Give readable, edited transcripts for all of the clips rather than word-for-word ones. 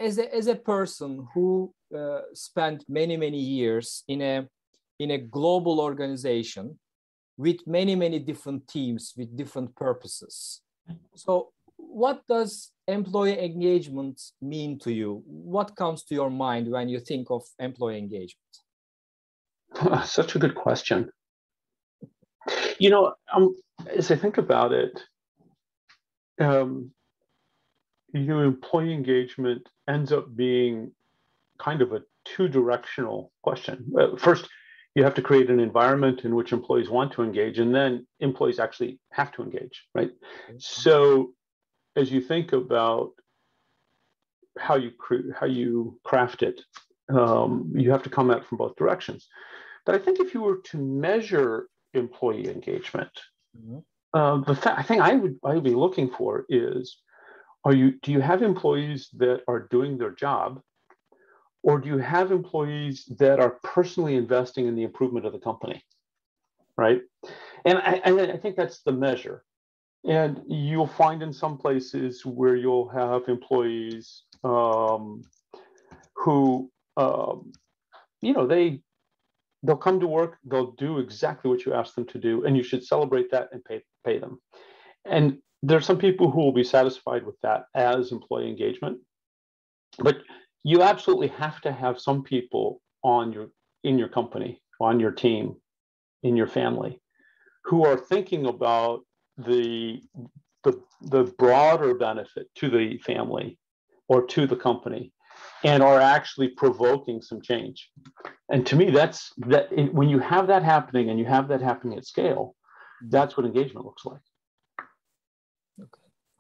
as a person who spent many years in a global organization with many different teams with different purposes. So what does employee engagement mean to you? What comes to your mind when you think of employee engagement? Such a good question. As I think about it, employee engagement ends up being kind of a two-directional question. First, you have to create an environment in which employees want to engage, and then employees actually have to engage, right? Okay. So as you think about how you craft it, you have to come at it from both directions. But I think if you were to measure employee engagement, I think I would be looking for is, do you have employees that are doing their job, or do you have employees that are personally investing in the improvement of the company, right? And I think that's the measure. And you'll find in some places where you'll have employees who, they'll come to work, they'll do exactly what you ask them to do, and you should celebrate that and pay them. And there are some people who will be satisfied with that as employee engagement, but you absolutely have to have some people in your company, on your team, in your family, who are thinking about the broader benefit to the family or to the company, and are actually provoking some change. And to me, when you have that happening, and you have that happening at scale, that's what engagement looks like.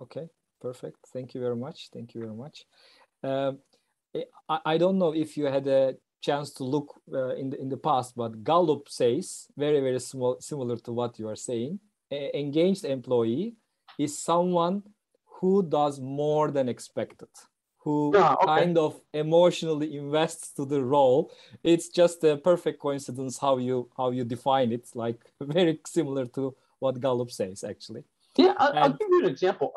Okay, perfect. Thank you very much. I don't know if you had a chance to look in the past, but Gallup says very similar to what you are saying. Engaged employee is someone who does more than expected, who kind of emotionally invests to the role. It's just a perfect coincidence how you define it, like very similar to what Gallup says, actually. Yeah, I'll give you an example.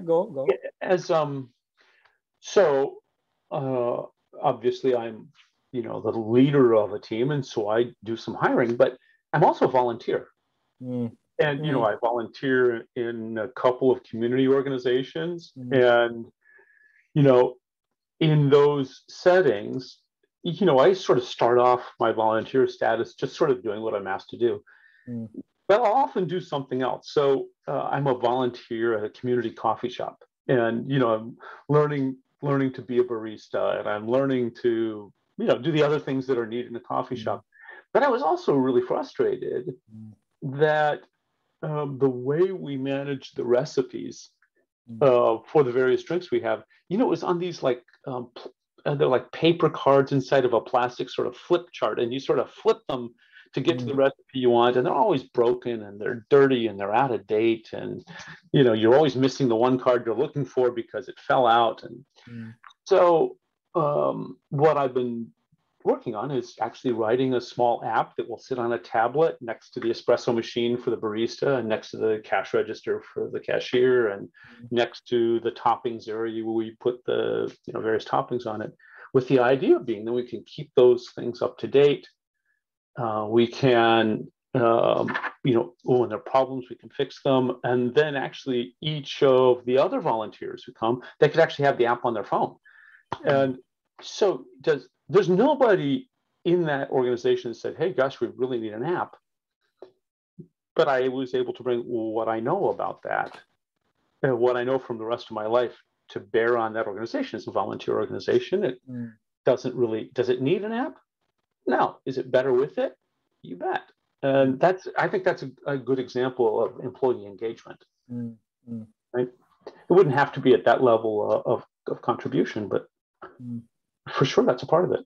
Go. As obviously I'm, the leader of a team, and so I do some hiring, but I'm also a volunteer. And I volunteer in a couple of community organizations, and in those settings, I sort of start off my volunteer status just sort of doing what I'm asked to do. But I'll often do something else. So I'm a volunteer at a community coffee shop, and I'm learning to be a barista, and I'm learning to do the other things that are needed in a coffee shop. But I was also really frustrated that the way we manage the recipes for the various drinks we have, it was on these they're like paper cards inside of a plastic sort of flip chart, and you sort of flip them to get to the recipe you want, and they're always broken, and they're dirty, and they're out of date, and you're always missing the one card you're looking for because it fell out. And so what I've been working on is actually writing a small app that will sit on a tablet next to the espresso machine for the barista, and next to the cash register for the cashier, and next to the toppings area where we put the various toppings on it, with the idea being that we can keep those things up to date. We can, when there are problems, we can fix them. And then actually each of the other volunteers who come, they could actually have the app on their phone. And so there's nobody in that organization that said, hey, gosh, we really need an app. But I was able to bring what I know about that, and what I know from the rest of my life, to bear on that organization. It's a volunteer organization. It does it need an app? No. Is it better with it? You bet. And I think that's a good example of employee engagement. Right? It wouldn't have to be at that level of contribution, but for sure that's a part of it.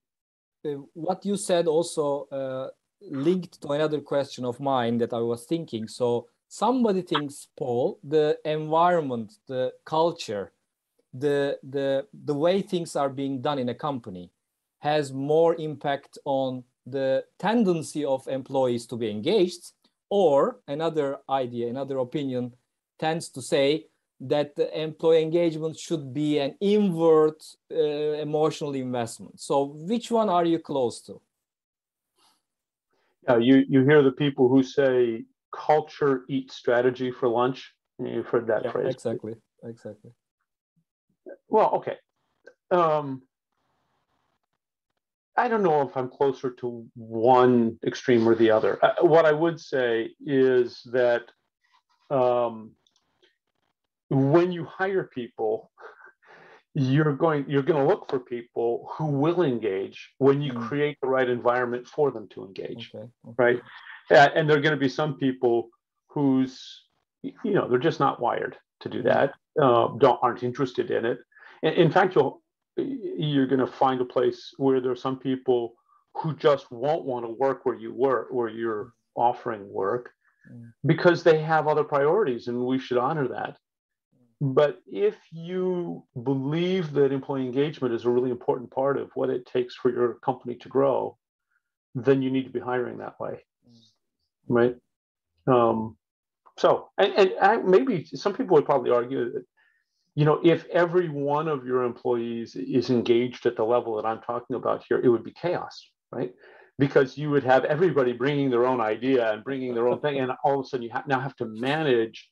What you said also linked to another question of mine that I was thinking. So somebody thinks, Paul, the environment, the culture, the way things are being done in a company has more impact on the tendency of employees to be engaged, or another idea, another opinion tends to say that the employee engagement should be an inward emotional investment. So which one are you close to? Yeah, you hear the people who say culture eats strategy for lunch. You've heard that phrase. Exactly. Well, okay. I don't know if I'm closer to one extreme or the other. What I would say is that when you hire people, you're going to look for people who will engage when you create the right environment for them to engage. Okay. Right? And there are going to be some people who's, they're just not wired to do that, aren't interested in it. In fact, you're going to find a place where there are some people who just won't want to work where you work, where you're offering work, because they have other priorities, and we should honor that. But if you believe that employee engagement is a really important part of what it takes for your company to grow, then you need to be hiring that way, right? Maybe some people would probably argue that, if every one of your employees is engaged at the level that I'm talking about here, it would be chaos, right? Because you would have everybody bringing their own idea and bringing their own thing, and all of a sudden you now have to manage.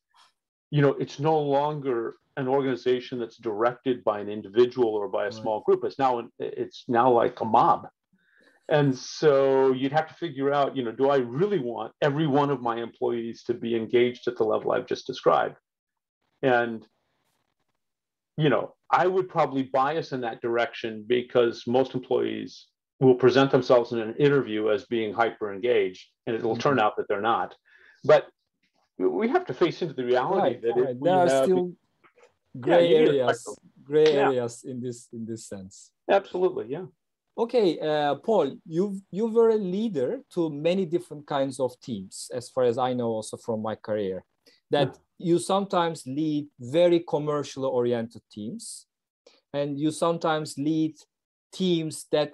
It's no longer an organization that's directed by an individual or by a small group. It's now like a mob. And so you'd have to figure out, do I really want every one of my employees to be engaged at the level I've just described? And, I would probably bias in that direction, because most employees will present themselves in an interview as being hyper engaged, and it will turn out that they're not. But we have to face into the reality that if we there are have still gray areas in this sense. Absolutely, yeah. Okay, Paul, you were a leader to many different kinds of teams, as far as I know, also from my career, that you sometimes lead very commercially oriented teams, and you sometimes lead teams that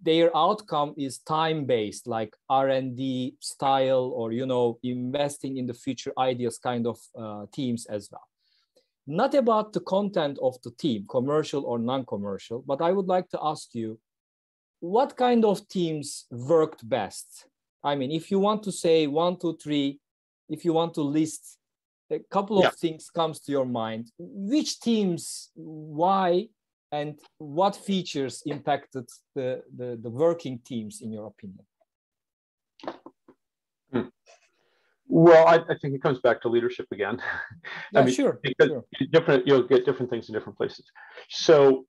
their outcome is time-based, like R&D style, or investing in the future ideas kind of teams as well. Not about the content of the team, commercial or non-commercial, but I would like to ask you, what kind of teams worked best? I mean, if you want to say 1, 2, 3, if you want to list a couple of things comes to your mind, which teams, why, and what features impacted the working teams, in your opinion? Well, I think it comes back to leadership again. Yeah, sure. You'll get different things in different places. So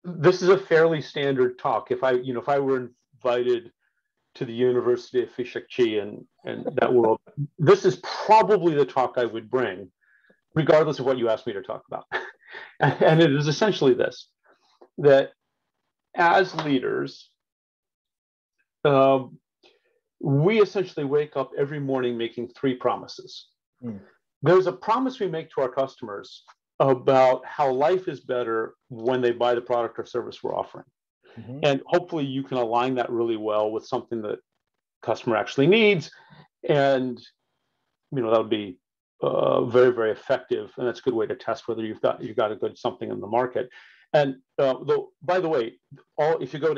this is a fairly standard talk. If I were invited to the University of Fishakchi and that world, this is probably the talk I would bring, regardless of what you asked me to talk about. And it is essentially this, that as leaders, we essentially wake up every morning making 3 promises. There's a promise we make to our customers about how life is better when they buy the product or service we're offering. And hopefully you can align that really well with something that customer actually needs. And, that'll be very, very effective. And that's a good way to test whether you've got a good something in the market. And by the way, if you go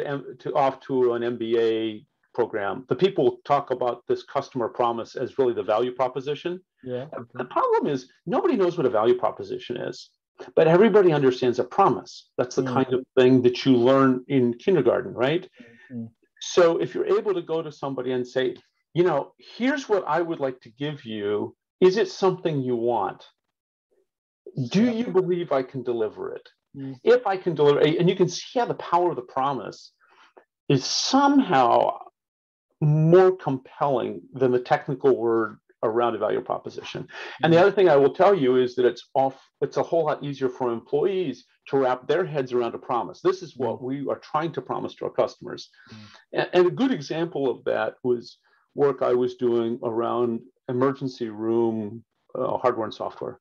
off to an MBA program, the people talk about this customer promise as really the value proposition. Yeah. The problem is nobody knows what a value proposition is, but everybody understands a promise. That's the kind of thing that you learn in kindergarten, right? So if you're able to go to somebody and say, here's what I would like to give you. Is it something you want? Do you believe I can deliver it? If I can deliver it, and you can see how the power of the promise is somehow more compelling than the technical word around a value proposition. And the other thing I will tell you is that it's a whole lot easier for employees to wrap their heads around a promise. This is what we are trying to promise to our customers. And a good example of that was work I was doing around emergency room hardware and software.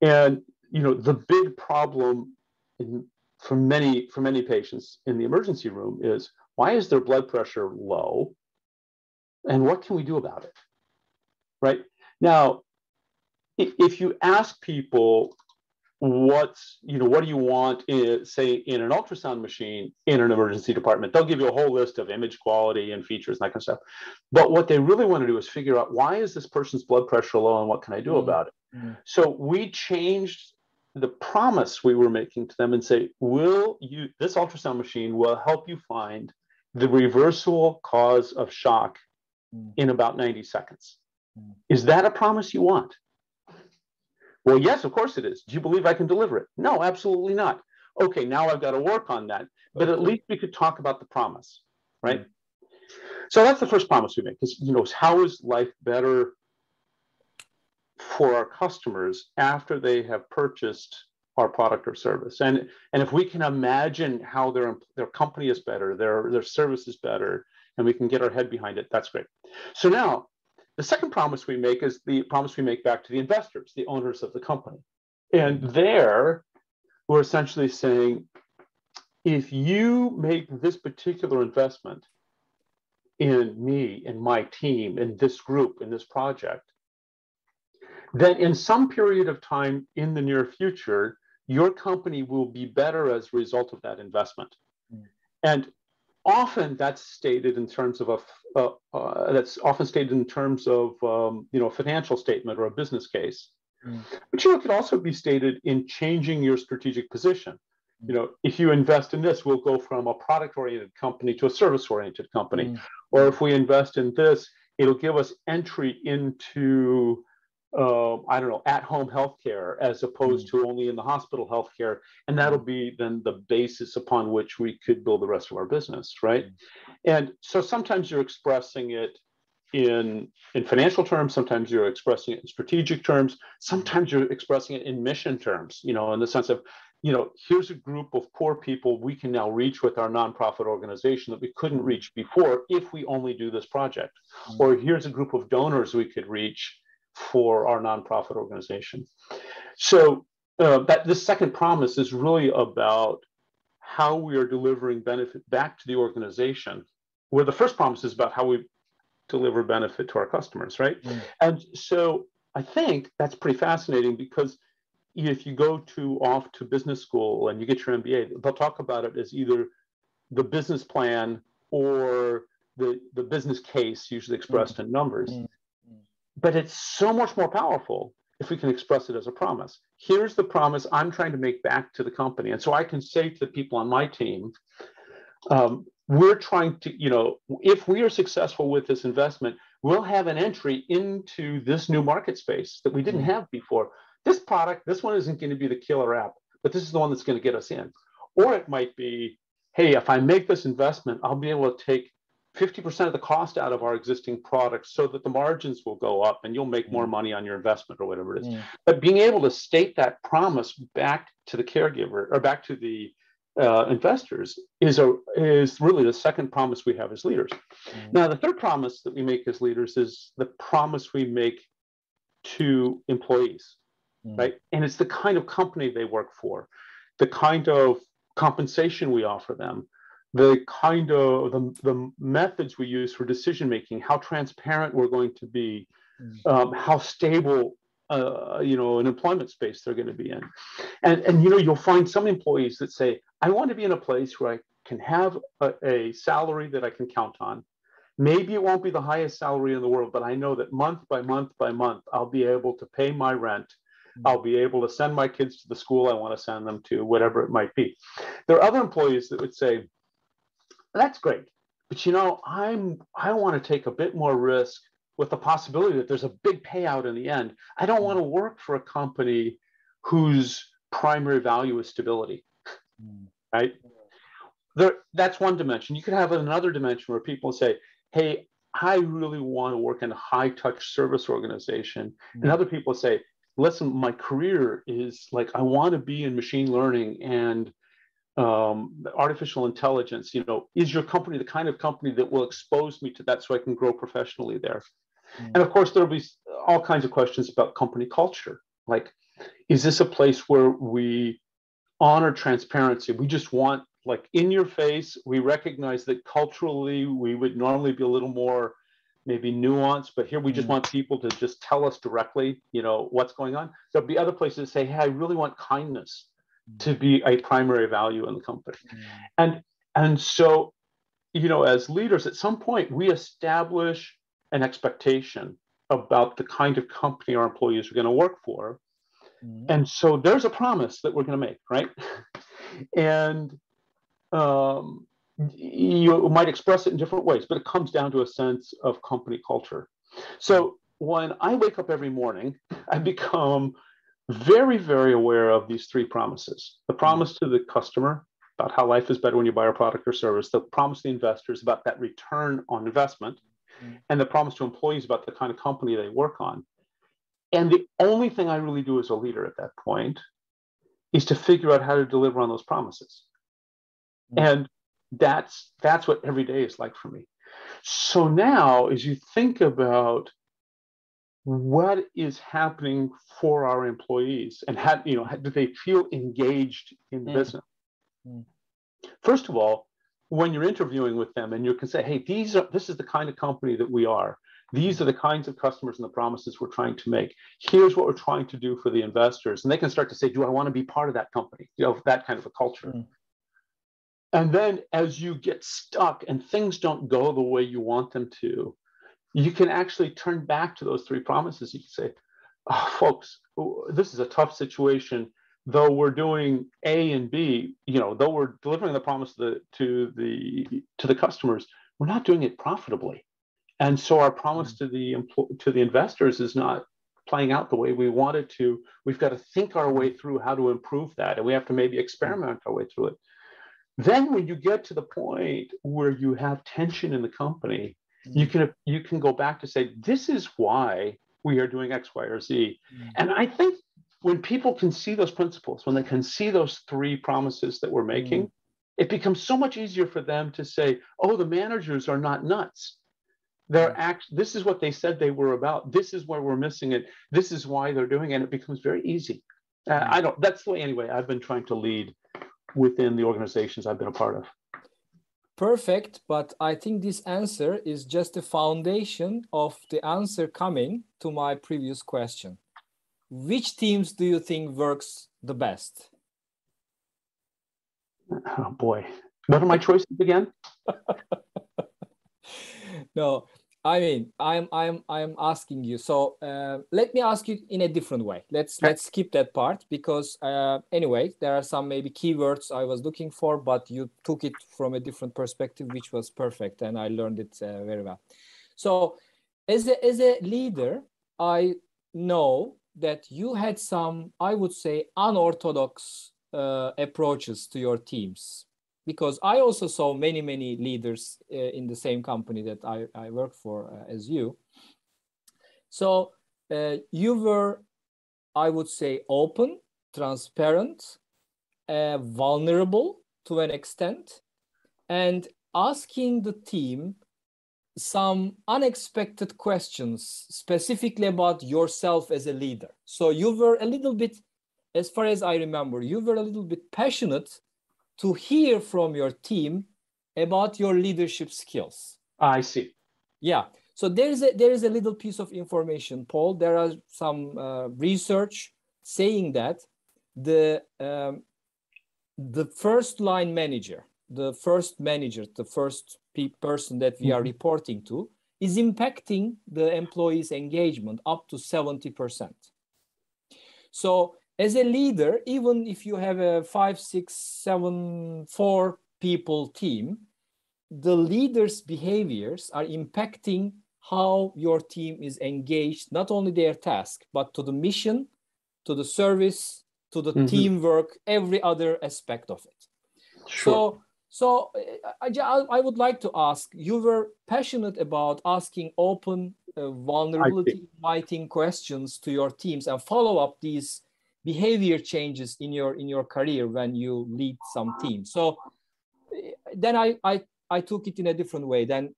And the big problem for many patients in the emergency room is, why is their blood pressure low? And what can we do about it? Right? Now, if you ask people what do you want say in an ultrasound machine in an emergency department, they'll give you a whole list of image quality and features and that kind of stuff. But what they really want to do is figure out, why is this person's blood pressure low and what can I do about it? So we changed the promise we were making to them and say, this ultrasound machine will help you find the reversible cause of shock in about 90 seconds. Is that a promise you want? Well, yes, of course it is. Do you believe I can deliver it? No, absolutely not. Okay, now I've got to work on that. But at least we could talk about the promise, right? So that's the first promise we make, is, how is life better for our customers after they have purchased our product or service? And if we can imagine how their company is better, their service is better, and we can get our head behind it, that's great. So now, the second promise we make is the promise we make back to the investors, the owners of the company. And there, we're essentially saying, if you make this particular investment in me, in my team, in this group, in this project, then in some period of time in the near future, your company will be better as a result of that investment. And often that's stated in terms of a financial statement or a business case. But it could also be stated in changing your strategic position. If you invest in this, we'll go from a product-oriented company to a service-oriented company. Or if we invest in this, it'll give us entry into at-home healthcare as opposed to only in the hospital healthcare, and that'll be then the basis upon which we could build the rest of our business, right? And so sometimes you're expressing it in financial terms, sometimes you're expressing it in strategic terms, sometimes you're expressing it in mission terms, in the sense of, here's a group of poor people we can now reach with our nonprofit organization that we couldn't reach before if we only do this project. Or here's a group of donors we could reach for our nonprofit organization. So this second promise is really about how we are delivering benefit back to the organization, where the first promise is about how we deliver benefit to our customers, right? And so I think that's pretty fascinating, because if you go off to business school and you get your MBA, they'll talk about it as either the business plan or the business case, usually expressed in numbers. But it's so much more powerful if we can express it as a promise. Here's the promise I'm trying to make back to the company. And so I can say to the people on my team, we're trying to, if we are successful with this investment, we'll have an entry into this new market space that we didn't have before. This product, this one isn't going to be the killer app, but this is the one that's going to get us in. Or it might be, hey, if I make this investment, I'll be able to take 50% of the cost out of our existing products so that the margins will go up and you'll make more money on your investment, or whatever it is. But being able to state that promise back to the caregiver or back to the investors is really the second promise we have as leaders. Now, the third promise that we make as leaders is the promise we make to employees, right? And it's the kind of company they work for, the kind of compensation we offer them, the kind of the methods we use for decision making, how transparent we're going to be, how stable an employment space they're going to be in. And you'll find some employees that say, I want to be in a place where I can have a salary that I can count on. Maybe it won't be the highest salary in the world, but I know that month by month by month, I'll be able to pay my rent. I'll be able to send my kids to the school I want to send them to, whatever it might be. There are other employees that would say, that's great, but I want to take a bit more risk with the possibility that there's a big payout in the end. I don't want to work for a company whose primary value is stability, right? That's one dimension. You could have another dimension where people say, hey, I really want to work in a high-touch service organization. And other people say, listen, my career is like, I want to be in machine learning and artificial intelligence. Is your company the kind of company that will expose me to that so I can grow professionally there? And of course, there'll be all kinds of questions about company culture. Like, is this a place where we honor transparency? We just want, like, in your face, we recognize that culturally we would normally be a little more maybe nuance, but here we just want people to just tell us directly, what's going on. There'll be other places that say, hey, I really want kindness to be a primary value in the company. And so, as leaders, at some point, we establish an expectation about the kind of company our employees are going to work for. And so there's a promise that we're going to make, right? And you might express it in different ways, but it comes down to a sense of company culture. So when I wake up every morning, I become very, very aware of these three promises. The promise to the customer about how life is better when you buy our product or service, the promise to the investors about that return on investment, and the promise to employees about the kind of company they work on. And the only thing I really do as a leader at that point is to figure out how to deliver on those promises. And that's what every day is like for me. So now, as you think about what is happening for our employees and how do they feel engaged in the business? First of all, when you're interviewing with them and you can say, hey, this is the kind of company that we are. These are the kinds of customers and the promises we're trying to make. Here's what we're trying to do for the investors. And they can start to say, do I want to be part of that company? That kind of a culture. And then as you get stuck and things don't go the way you want them to, you can actually turn back to those three promises. You can say, oh, folks, this is a tough situation. Though we're doing A and B, though we're delivering the promise to the customers, we're not doing it profitably. And so our promise to the investors is not playing out the way we want it to. We've got to think our way through how to improve that, and we have to maybe experiment our way through it. Then when you get to the point where you have tension in the company, you can go back to say, this is why we are doing X, Y, or Z. And I think when people can see those principles, when they can see those three promises that we're making, it becomes so much easier for them to say, oh, the managers are not nuts. This is what they said they were about. This is where we're missing it. This is why they're doing it. And it becomes very easy. That's the way, anyway, I've been trying to lead within the organizations I've been a part of. Perfect, but I think this answer is just the foundation of the answer coming to my previous question. Which teams do you think works the best? Oh boy, what are my choices again? No, I mean, I'm asking you. So let me ask you in a different way. Let's skip that part because anyway, there are some maybe keywords I was looking for, but you took it from a different perspective, which was perfect, and I learned it very well. So as a leader, I know that you had some, I would say, unorthodox approaches to your teams. Because I also saw many leaders in the same company that I work for as you. So you were, I would say, open, transparent, vulnerable to an extent, and asking the team some unexpected questions specifically about yourself as a leader. So you were a little bit, as far as I remember, you were a little bit passionate to hear from your team about your leadership skills. I see. Yeah. So there is a little piece of information, Paul. There are some research saying that the first line manager, the first person that we are reporting to, is impacting the employees' engagement up to 70%. So as a leader, even if you have a 5, 6, 7, 4 people team, the leaders' behaviors are impacting how your team is engaged, not only their task, but to the mission, to the service, to the teamwork, every other aspect of it. Sure. So I would like to ask, you were passionate about asking open, vulnerability, inviting questions to your teams and follow up these behavior changes in your career when you lead some team. So then I took it in a different way. Then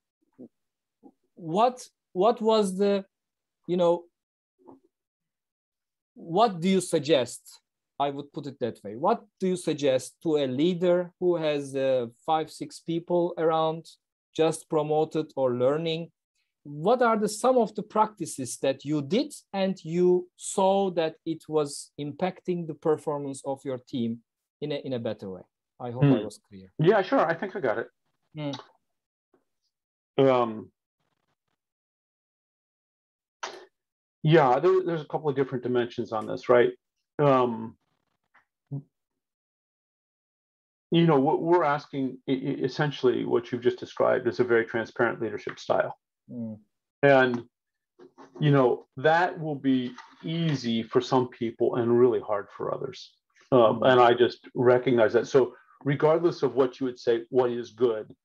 what was the, what do you suggest? I would put it that way. What do you suggest to a leader who has 5, 6 people around, just promoted or learning, what are some of the practices that you did and you saw that it was impacting the performance of your team in a better way? I hope I was clear. Yeah, sure. I think I got it. Yeah, there's a couple of different dimensions on this, right? You know, what we're asking, essentially what you've just described is a very transparent leadership style. And, you know, that will be easy for some people and really hard for others. And I just recognize that. So regardless of what you would say, what is good,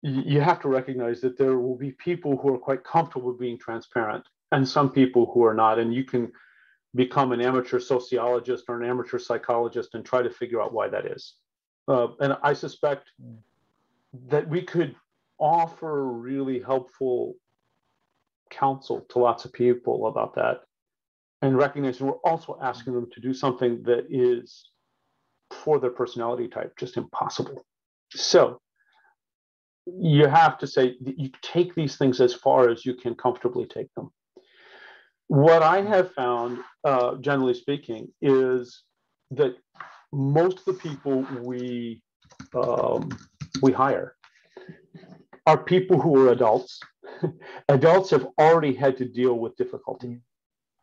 you have to recognize that there will be people who are quite comfortable being transparent and some people who are not. And you can become an amateur sociologist or an amateur psychologist and try to figure out why that is. And I suspect that we could offer really helpful counsel to lots of people about that and recognize we're also asking them to do something that is for their personality type just impossible. So you have to say that you take these things as far as you can comfortably take them. What I have found, generally speaking, is that most of the people we hire are people who are adults. Adults have already had to deal with difficulty.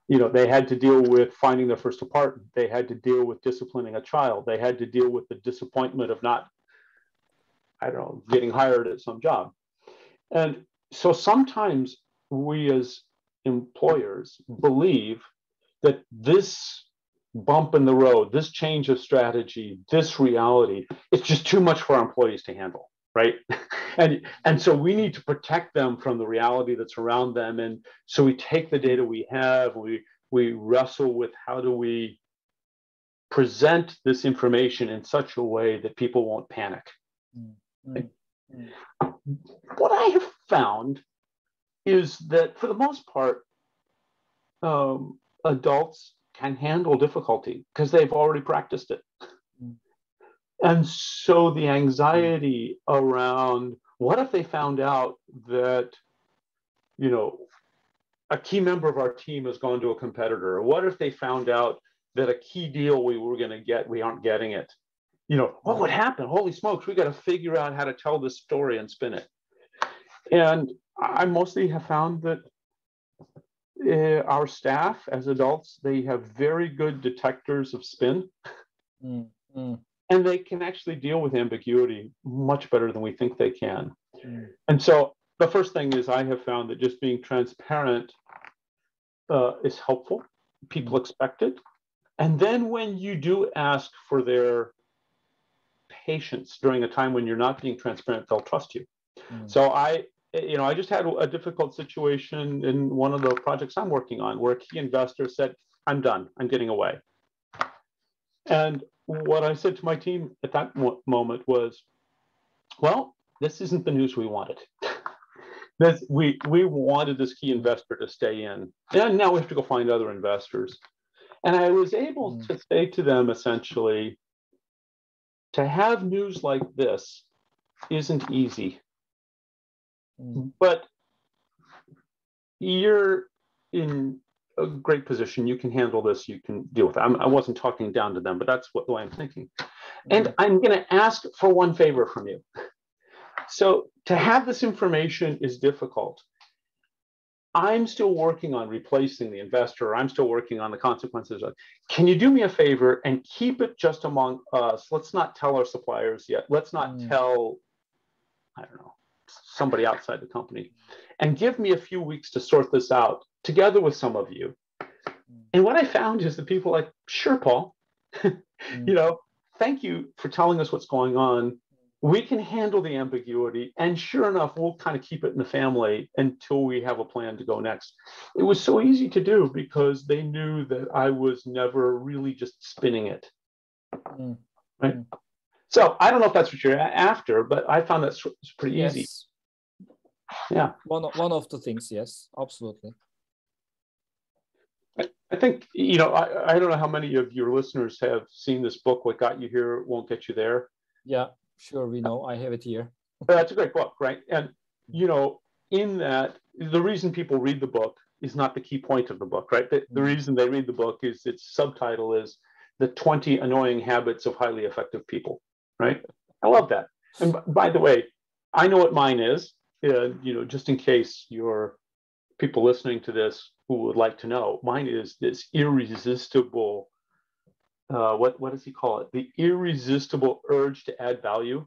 You know, they had to deal with finding their first apartment. They had to deal with disciplining a child. They had to deal with the disappointment of not, I don't know, getting hired at some job. And so sometimes we as employers believe that this bump in the road, this change of strategy, this reality, it's just too much for our employees to handle, right? And so we need to protect them from the reality that's around them. And so we take the data we have, we wrestle with how do we present this information in such a way that people won't panic. What I have found is that for the most part, adults can handle difficulty because they've already practiced it. And so the anxiety around what if they found out that, you know, a key member of our team has gone to a competitor, or what if they found out that a key deal we were going to get, we aren't getting it? You know, what would happen? Holy smokes, we got to figure out how to tell this story and spin it. And I mostly have found that our staff as adults, they have very good detectors of spin. And they can actually deal with ambiguity much better than we think they can. And so the first thing is I have found that just being transparent is helpful. People expect it. And then when you do ask for their patience during a time when you're not being transparent, they'll trust you. So I just had a difficult situation in one of the projects I'm working on where a key investor said, I'm done, I'm getting away. And what I said to my team at that moment was, well, this isn't the news we wanted. We wanted this key investor to stay in. And now we have to go find other investors. And I was able to say to them, essentially, to have news like this isn't easy. But you're in a great position. You can handle this. You can deal with it. I wasn't talking down to them, but that's the way I'm thinking. And I'm going to ask for one favor from you. So to have this information is difficult. I'm still working on replacing the investor. I'm still working on the consequences. Can you do me a favor and keep it just among us? Let's not tell our suppliers yet. Let's not tell, I don't know, somebody outside the company, and give me a few weeks to sort this out together with some of you. And what I found is that people are like, sure, Paul, you know, thank you for telling us what's going on. We can handle the ambiguity. And sure enough, we'll kind of keep it in the family until we have a plan to go next. It was so easy to do because they knew that I was never really just spinning it. Right? So I don't know if that's what you're after, but I found that's pretty easy. Yeah. One of the things, yes, absolutely. I think, you know, I don't know how many of your listeners have seen this book, What Got You Here Won't Get You There. Yeah, sure, we know. I have it here. That's a great book, right? And, you know, in that the reason people read the book is not the key point of the book, right? The reason they read the book is its subtitle is The 20 Annoying Habits of Highly Effective People, right? I love that. And by the way, I know what mine is, just in case you're people listening to this who would like to know. Mine is this irresistible, what does he call it? The irresistible urge to add value.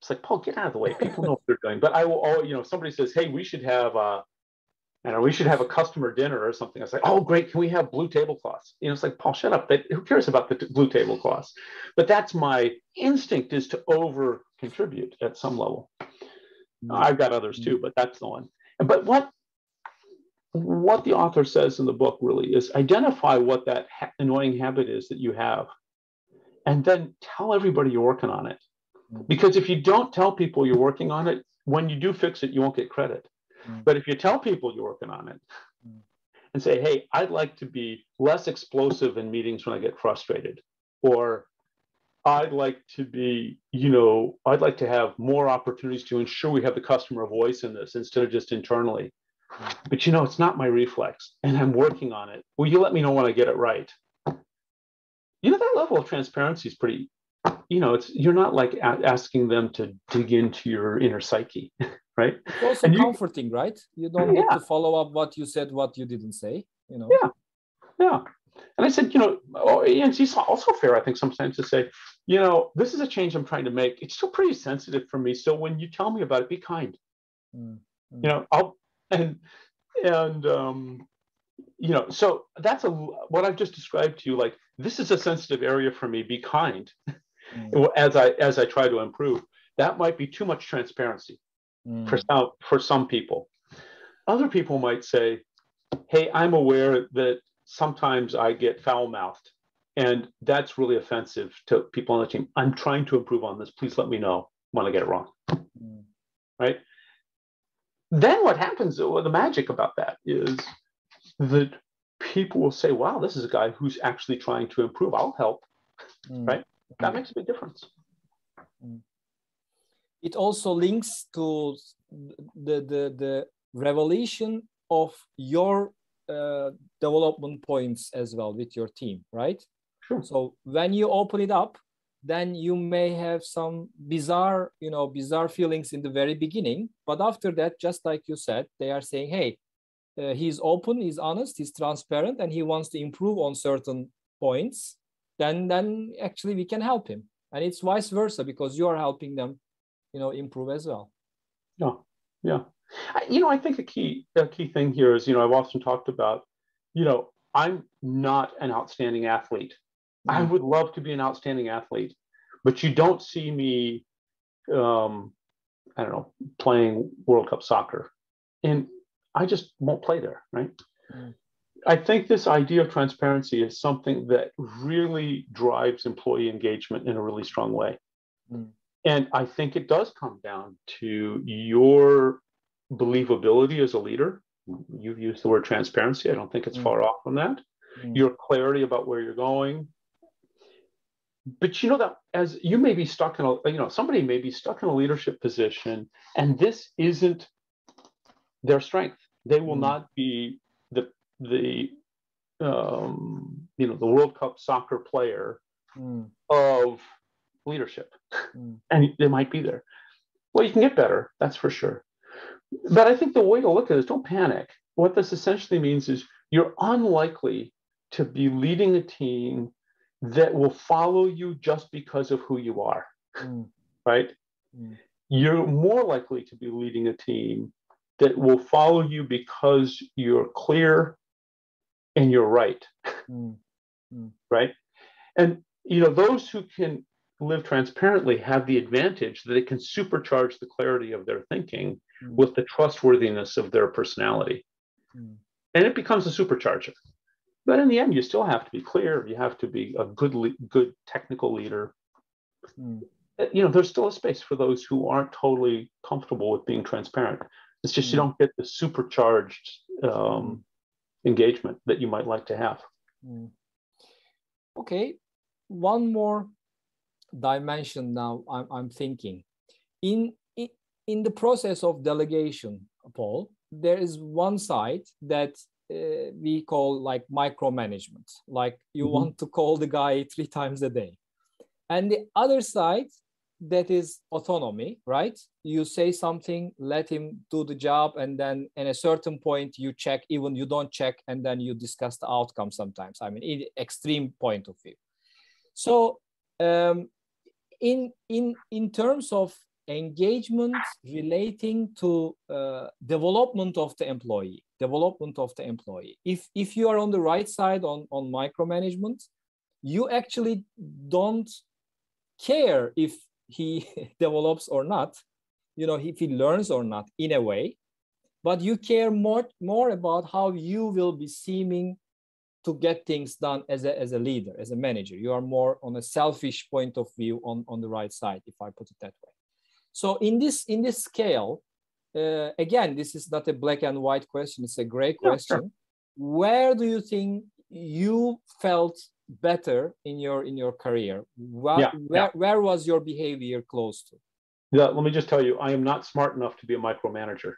It's like, Paul, get out of the way. People know what they're doing. But I will, somebody says, hey, we should have a customer dinner or something. I was like, oh, great. Can we have blue tablecloths? It's like, Paul, shut up. Who cares about the blue tablecloths? But that's my instinct, is to over contribute at some level. I've got others too, but that's the one. But what the author says in the book really is identify what that annoying habit is that you have, and then tell everybody you're working on it. Because if you don't tell people you're working on it, when you do fix it, you won't get credit. But if you tell people you're working on it and say, hey, I'd like to be less explosive in meetings when I get frustrated, or I'd like to have more opportunities to ensure we have the customer voice in this instead of just internally. But it's not my reflex and I'm working on it. Will you let me know when I get it right? That level of transparency is pretty, you're not like asking them to dig into your inner psyche, right? It's also comforting, right? You don't need to follow up what you said, what you didn't say, Yeah. And I said, and it's also fair, I think, sometimes to say, this is a change I'm trying to make. It's still pretty sensitive for me. So when you tell me about it, be kind. So that's what I've just described to you. Like, this is a sensitive area for me. Be kind. As I try to improve. That might be too much transparency for some people. Other people might say, hey, I'm aware that sometimes I get foul-mouthed, and that's really offensive to people on the team. I'm trying to improve on this. Please let me know when I get it wrong. Right? Then what happens, the magic about that is that people will say, wow, this is a guy who's actually trying to improve. I'll help. Right? That makes a big difference. It also links to the revelation of your development points as well with your team, right? Sure. So when you open it up, then you may have some bizarre feelings in the very beginning, but after that, just like you said, they are saying, hey, he's open, he's honest, he's transparent, and he wants to improve on certain points. Then actually we can help him, and it's vice versa, because you are helping them, improve as well. Yeah. I think a key thing here is, I've often talked about, I'm not an outstanding athlete. I would love to be an outstanding athlete, but you don't see me, playing World Cup soccer, and I just won't play there, right? I think this idea of transparency is something that really drives employee engagement in a really strong way. And I think it does come down to your believability as a leader. You've used the word transparency. I don't think it's far off from that. Your clarity about where you're going. But that as you may be stuck in somebody may be stuck in a leadership position, and this isn't their strength. They will not be the World Cup soccer player of leadership, and they might be there. Well, you can get better, that's for sure. But I think the way to look at it is, don't panic. What this essentially means is you're unlikely to be leading a team that will follow you just because of who you are, right? You're more likely to be leading a team that will follow you because you're clear and you're right, right? And, those who can live transparently have the advantage that it can supercharge the clarity of their thinking with the trustworthiness of their personality. And it becomes a supercharger. But in the end, you still have to be clear. You have to be a good technical leader. There's still a space for those who aren't totally comfortable with being transparent. It's just you don't get the supercharged engagement that you might like to have. Okay, one more dimension now I'm thinking. In the process of delegation Paul, there is one side that we call like micromanagement, like you want to call the guy 3 times a day. And the other side, that is autonomy, right? You say something, let him do the job, and then at a certain point you check, even you don't check, and then you discuss the outcome sometimes. I mean, in extreme point of view. So in terms of engagement relating to development of the employee, if you are on the right side on micromanagement, you actually don't care if he develops or not, if he learns or not, in a way, but you care more about how you will be seeming to get things done as a leader, as a manager. You are more on a selfish point of view on the right side, if I put it that way. So in this scale, again, this is not a black and white question, it's a gray question. Sure. Where do you think you felt better in your career? Where was your behavior close to? Yeah, let me just tell you, I am not smart enough to be a micromanager.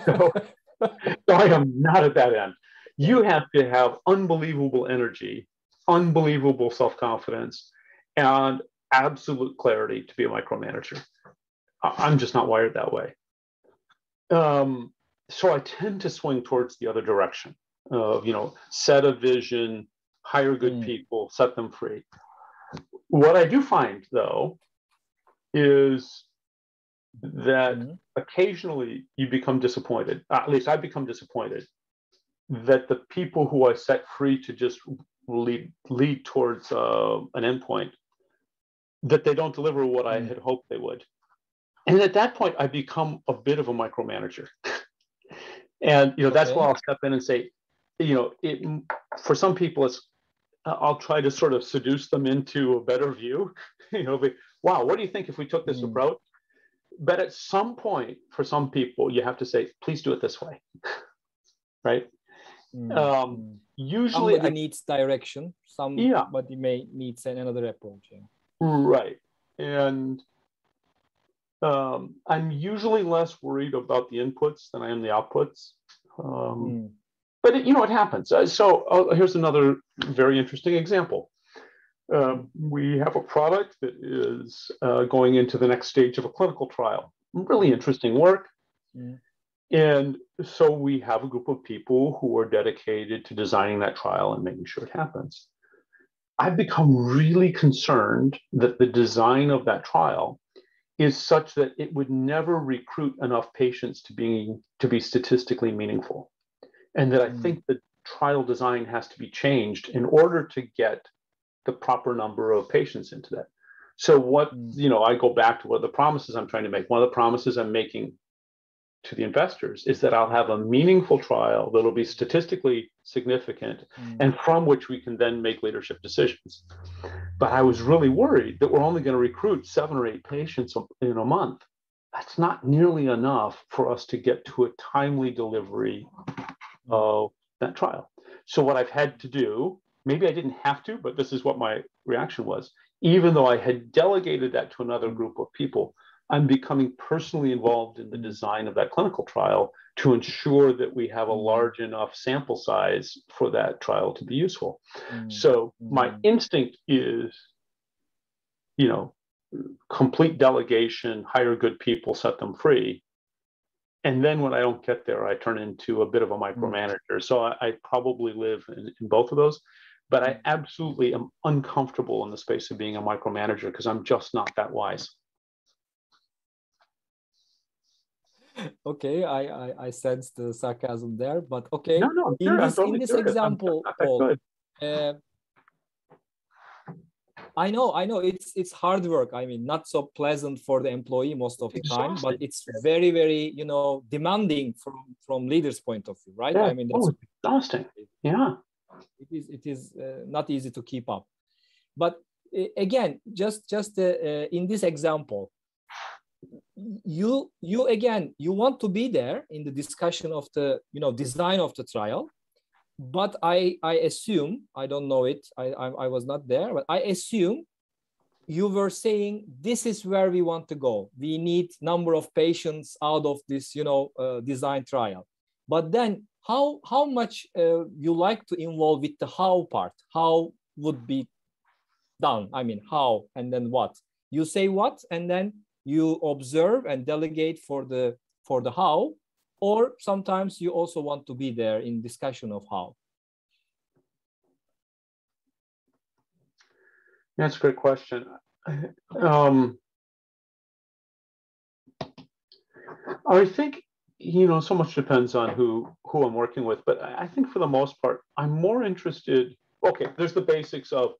so I am not at that end. You have to have unbelievable energy, unbelievable self-confidence, and absolute clarity to be a micromanager. I'm just not wired that way. So I tend to swing towards the other direction of, set a vision, hire good people, set them free. What I do find, though, is that occasionally you become disappointed. At least I become disappointed that the people who I set free to just lead towards an endpoint, that they don't deliver what I had hoped they would. And at that point, I become a bit of a micromanager. And that's why I'll step in and say, for some people, I'll try to sort of seduce them into a better view. Wow, what do you think if we took this approach? But at some point, for some people, you have to say, please do it this way, right? Usually, somebody needs direction. Somebody may need another approach. Yeah. Right, and I'm usually less worried about the inputs than I am the outputs. But it happens. So here's another very interesting example. We have a product that is going into the next stage of a clinical trial. Really interesting work. And so we have a group of people who are dedicated to designing that trial and making sure it happens. I've become really concerned that the design of that trial is such that it would never recruit enough patients to be statistically meaningful. And that I think the trial design has to be changed in order to get the proper number of patients into that. So I go back to what the promises I'm trying to make. One of the promises I'm making to the investors is that I'll have a meaningful trial that'll be statistically significant and from which we can then make leadership decisions. But I was really worried that we're only going to recruit 7 or 8 patients in a month. That's not nearly enough for us to get to a timely delivery of that trial. So what I've had to do, maybe I didn't have to, but this is what my reaction was. Even though I had delegated that to another group of people, I'm becoming personally involved in the design of that clinical trial to ensure that we have a large enough sample size for that trial to be useful. So my instinct is, complete delegation, hire good people, set them free. And then when I don't get there, I turn into a bit of a micromanager. So I probably live in both of those. But I absolutely am uncomfortable in the space of being a micromanager because I'm just not that wise. Okay, I sense the sarcasm there, but okay. No, in this example, Paul, I know it's hard work. I mean, not so pleasant for the employee most of the time, but it's very, very, demanding from leaders' point of view, right? Yeah, I mean, that's exhausting. Yeah, it is not easy to keep up. But again, just in this example, you again, you want to be there in the discussion of the design of the trial, but I assume, I don't know it, I was not there, but I assume you were saying this is where we want to go. We need number of patients out of this, design trial. But then how much you like to involve with the how part? How would be done? I mean, how and then what? You say what and then you observe and delegate for the how, or sometimes you also want to be there in discussion of how. That's a great question. I think, so much depends on who I'm working with, but I think for the most part, I'm more interested. Okay, there's the basics of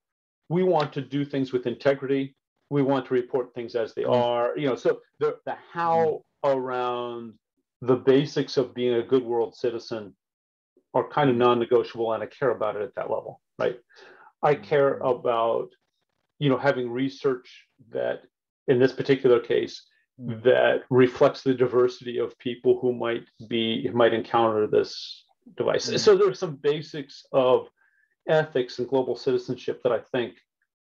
we want to do things with integrity. We want to report things as they are. So the how around the basics of being a good world citizen are kind of non-negotiable, and I care about it at that level, right? I care about having research that, in this particular case, that reflects the diversity of people who might encounter this device. So there are some basics of ethics and global citizenship that I think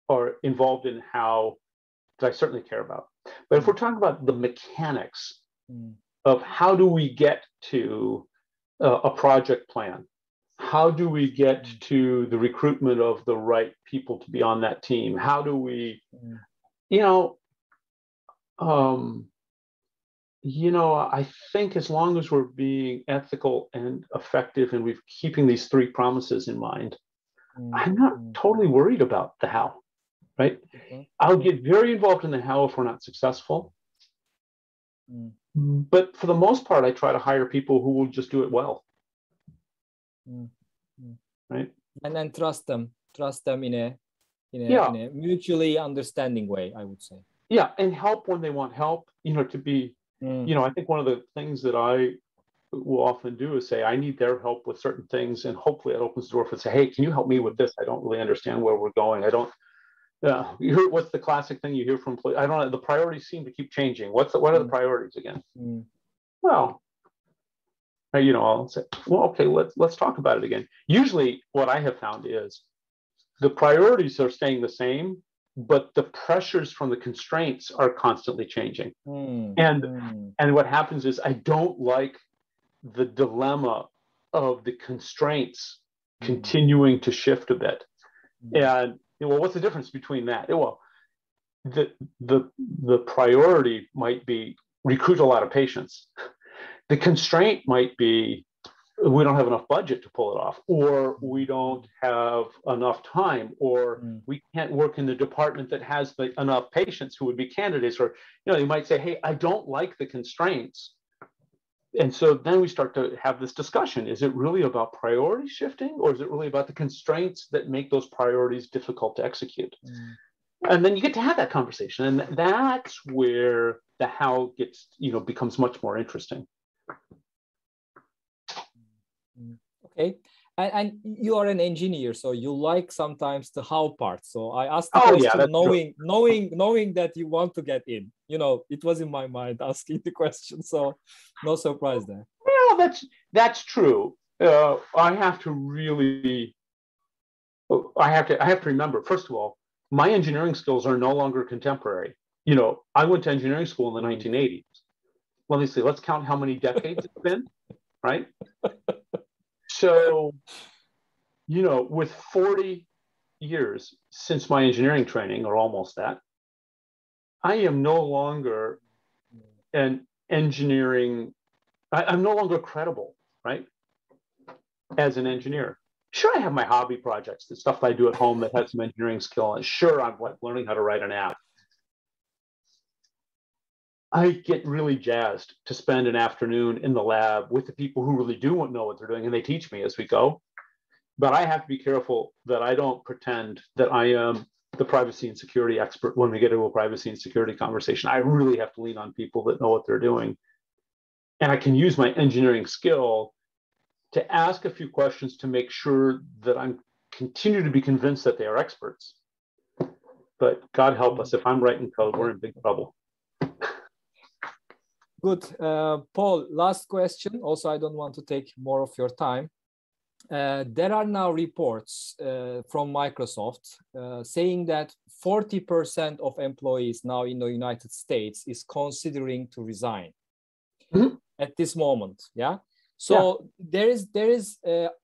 are involved in how that I certainly care about. But if we're talking about the mechanics of how do we get to a project plan, how do we get to the recruitment of the right people to be on that team? How do we, I think as long as we're being ethical and effective and we're keeping these three promises in mind, I'm not totally worried about the how, right? I'll get very involved in the how if we're not successful. But for the most part, I try to hire people who will just do it well. Right? And then trust them in a mutually understanding way, I would say. Yeah, and help when they want help, to be, I think one of the things that I will often do is say, I need their help with certain things, and hopefully it opens the door for say, hey, can you help me with this? I don't really understand where we're going. I don't, you hear what's the classic thing you hear from, I don't know, the priorities seem to keep changing. What are the priorities again? Well, I'll say, well, okay, let's talk about it again. Usually what I have found is the priorities are staying the same, but the pressures from the constraints are constantly changing. And what happens is I don't like the dilemma of the constraints continuing to shift a bit. And what's the difference between that? Well, the priority might be recruit a lot of patients. The constraint might be we don't have enough budget to pull it off, or we don't have enough time, or we can't work in the department that has enough patients who would be candidates, or you might say, hey, I don't like the constraints. And so then we start to have this discussion. Is it really about priority shifting, or is it really about the constraints that make those priorities difficult to execute? And then you get to have that conversation, and that's where the how gets becomes much more interesting. Okay, and you are an engineer, so you like sometimes the how part. So I asked the question knowing that you want to get in. It was in my mind asking the question, so no surprise there. Well, that's true. I have to remember, first of all, my engineering skills are no longer contemporary. I went to engineering school in the 1980s. Let me see. Let's count how many decades it's been, right? So, with 40 years since my engineering training, or almost that, I am no longer an engineering, I'm no longer credible, right? As an engineer. Sure, I have my hobby projects, the stuff I do at home that has some engineering skill. And sure, I'm learning how to write an app. I get really jazzed to spend an afternoon in the lab with the people who really do know what they're doing, and they teach me as we go. But I have to be careful that I don't pretend that I am the privacy and security expert when we get into a privacy and security conversation. I really have to lean on people that know what they're doing. And I can use my engineering skill to ask a few questions to make sure that I'm continue to be convinced that they are experts. But God help us, if I'm writing code, we're in big trouble. Good. Paul, last question. Also, I don't want to take more of your time. There are now reports from Microsoft saying that 40% of employees now in the United States is considering to resign at this moment. Yeah. So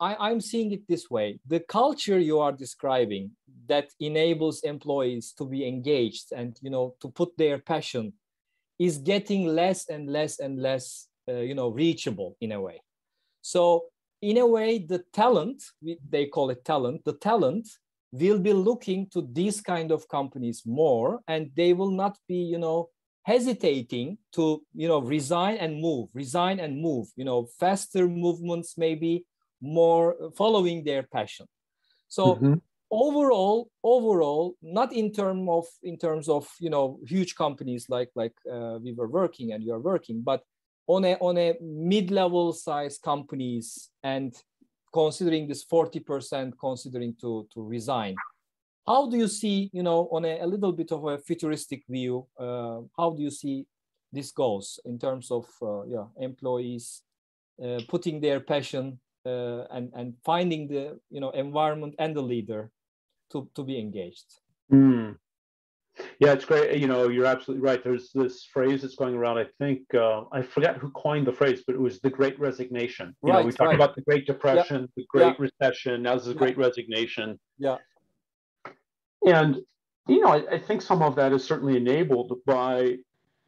I'm seeing it this way. The culture you are describing that enables employees to be engaged and, to put their passion is getting less and less and less, reachable in a way. So in a way, the talent, they call it talent, the talent will be looking to these kind of companies more, and they will not be, hesitating to, resign and move, faster movements, maybe more following their passion. So overall, not in terms of, huge companies like we were working and you are working, but on a mid-level size companies, and considering this 40% considering to resign, how do you see, on a little bit of a futuristic view, how do you see this goes in terms of employees putting their passion and finding the environment and the leader to be engaged? Yeah, it's great. You're absolutely right. There's this phrase that's going around. I think I forget who coined the phrase, but it was the Great Resignation. We talked about the Great Depression, the Great Recession. Now this is the Great Resignation. Yeah. And I think some of that is certainly enabled by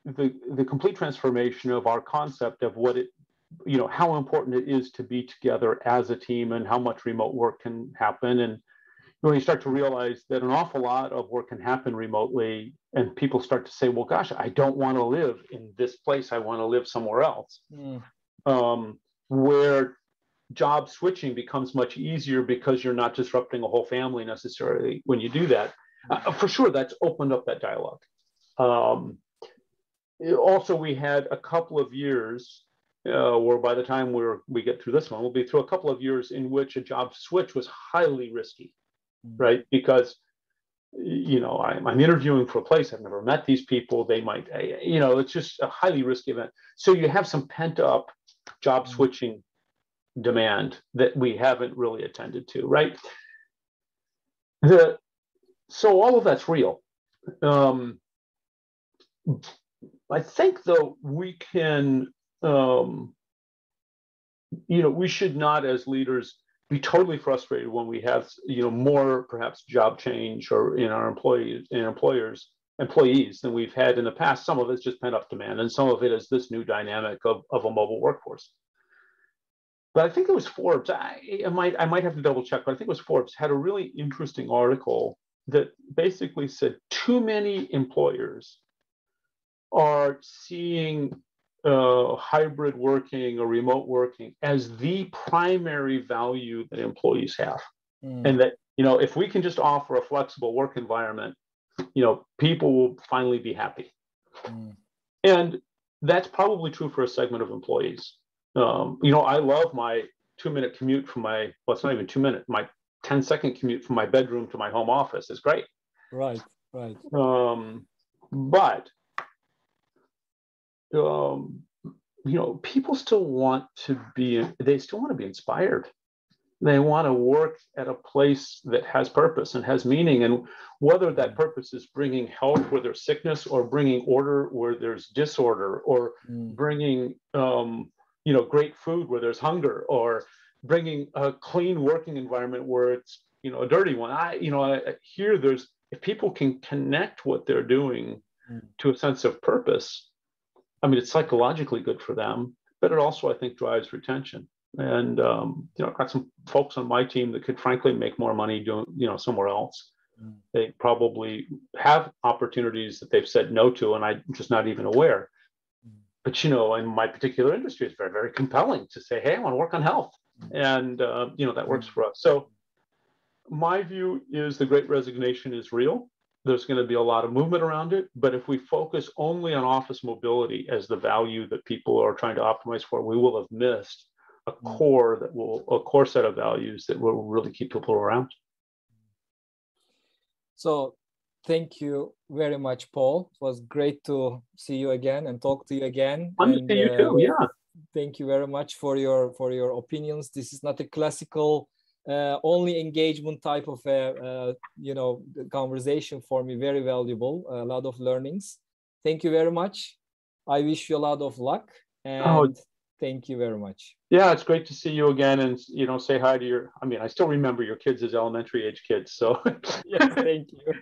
the complete transformation of our concept of what it, how important it is to be together as a team and how much remote work can happen. And when you start to realize that an awful lot of work can happen remotely, and people start to say, well, gosh, I don't want to live in this place. I want to live somewhere else. Where job switching becomes much easier because you're not disrupting a whole family necessarily when you do that. For sure, that's opened up that dialogue. Also, we had a couple of years where by the time we get through this one, we'll be through a couple of years in which a job switch was highly risky, right? Because, I'm interviewing for a place, I've never met these people, they might, it's just a highly risky event. So you have some pent up job switching demand that we haven't really attended to, right? So all of that's real. I think, though, we can, we should not, as leaders, be totally frustrated when we have, more perhaps job change or in our employees than we've had in the past. Some of it's just pent up demand, and some of it is this new dynamic of a mobile workforce. But I think it was Forbes. I might have to double check, but I think it was Forbes had a really interesting article that basically said too many employers are seeing hybrid working or remote working as the primary value that employees have. And that, if we can just offer a flexible work environment, people will finally be happy. And that's probably true for a segment of employees. I love my 2-minute commute from well, it's not even 2 minutes, my 10-second commute from my bedroom to my home office is great. Right. But people still want to be inspired. They want to work at a place that has purpose and has meaning. And whether that purpose is bringing health where there's sickness, or bringing order where there's disorder, or bringing, great food where there's hunger, or bringing a clean working environment where it's, a dirty one. I hear if people can connect what they're doing to a sense of purpose, it's psychologically good for them, but it also, I think, drives retention. And, I've got some folks on my team that could frankly make more money doing, somewhere else. They probably have opportunities that they've said no to, and I'm just not even aware. But, in my particular industry, it's very, very compelling to say, hey, I want to work on health. And, that works for us. So my view is the Great Resignation is real. There's going to be a lot of movement around it. But if we focus only on office mobility as the value that people are trying to optimize for, we will have missed a core set of values that will really keep people around. So thank you very much, Paul. It was great to see you again and talk to you again. And you too, yeah. Thank you very much for your opinions. This is not a classical only engagement type of conversation for me. Very valuable. A lot of learnings. Thank you very much. I wish you a lot of luck, and thank you very much. Yeah, it's great to see you again, and say hi to your. I mean, I still remember your kids as elementary age kids. So yes, thank you.